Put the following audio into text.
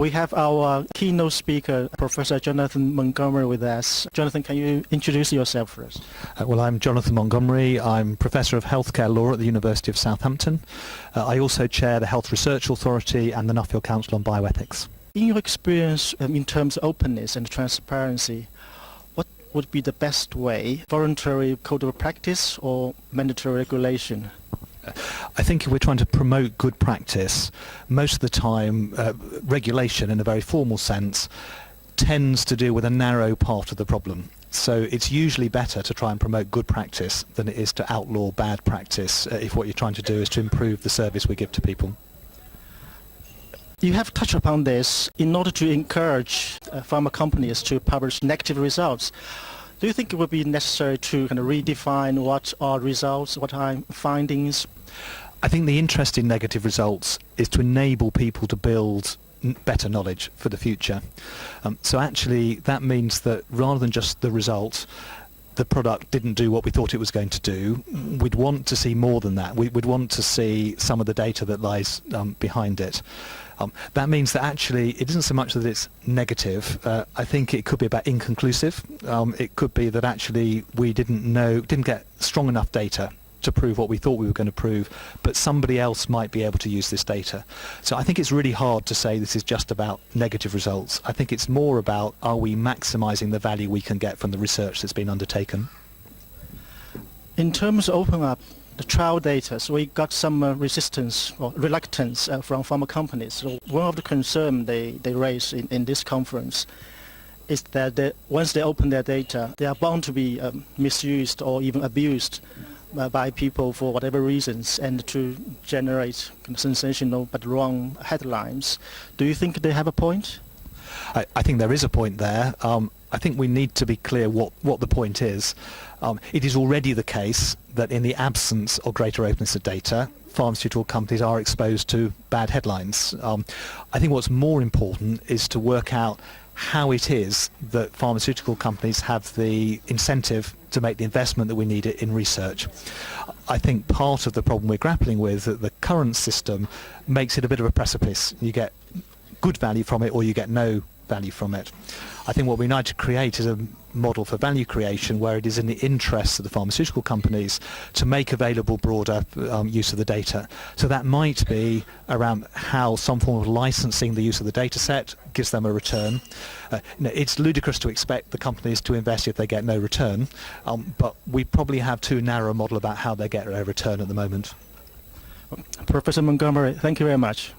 We have our keynote speaker, Professor Jonathan Montgomery, with us. Jonathan, can you introduce yourself first? Well, I'm Jonathan Montgomery. I'm Professor of Healthcare Law at the University of Southampton. I also chair the Health Research Authority and the Nuffield Council on Bioethics. In your experience, in terms of openness and transparency, what would be the best way? Voluntary code of practice or mandatory regulation? I think if we're trying to promote good practice, most of the time regulation in a very formal sense tends to deal with a narrow part of the problem. So it's usually better to try and promote good practice than it is to outlaw bad practice if what you're trying to do is to improve the service we give to people. You have touched upon this. In order to encourage pharma companies to publish negative results, do you think it would be necessary to kind of redefine what are results, what are findings? I think the interest in negative results is to enable people to build better knowledge for the future. So actually that means that rather than just the result, the product didn't do what we thought it was going to do, we'd want to see more than that. We'd want to see some of the data that lies behind it. That means that actually it isn't so much that it's negative. I think it could be about inconclusive. It could be that actually we didn't get strong enough data to prove what we thought we were going to prove, but somebody else might be able to use this data. So I think it's really hard to say this is just about negative results. I think it's more about, are we maximising the value we can get from the research that's been undertaken? In terms of opening up the trial data, so we got some resistance or reluctance from pharma companies. So one of the concerns they raise in this conference is that once they open their data, they are bound to be misused or even abused by people for whatever reasons, and to generate sensational but wrong headlines. Do you think they have a point? I think there is a point there. I think we need to be clear what the point is. It is already the case that in the absence of greater openness of data, pharmaceutical companies are exposed to bad headlines. I think what's more important is to work out how it is that pharmaceutical companies have the incentive to make the investment that we need in research. I think part of the problem we're grappling with, that the current system makes it a bit of a precipice. You get good value from it or you get no value from it. I think what we need to create is a model for value creation where it is in the interests of the pharmaceutical companies to make available broader use of the data. So that might be around how some form of licensing the use of the data set gives them a return. It's ludicrous to expect the companies to invest if they get no return, but we probably have too narrow a model about how they get a return at the moment. Professor Montgomery, thank you very much.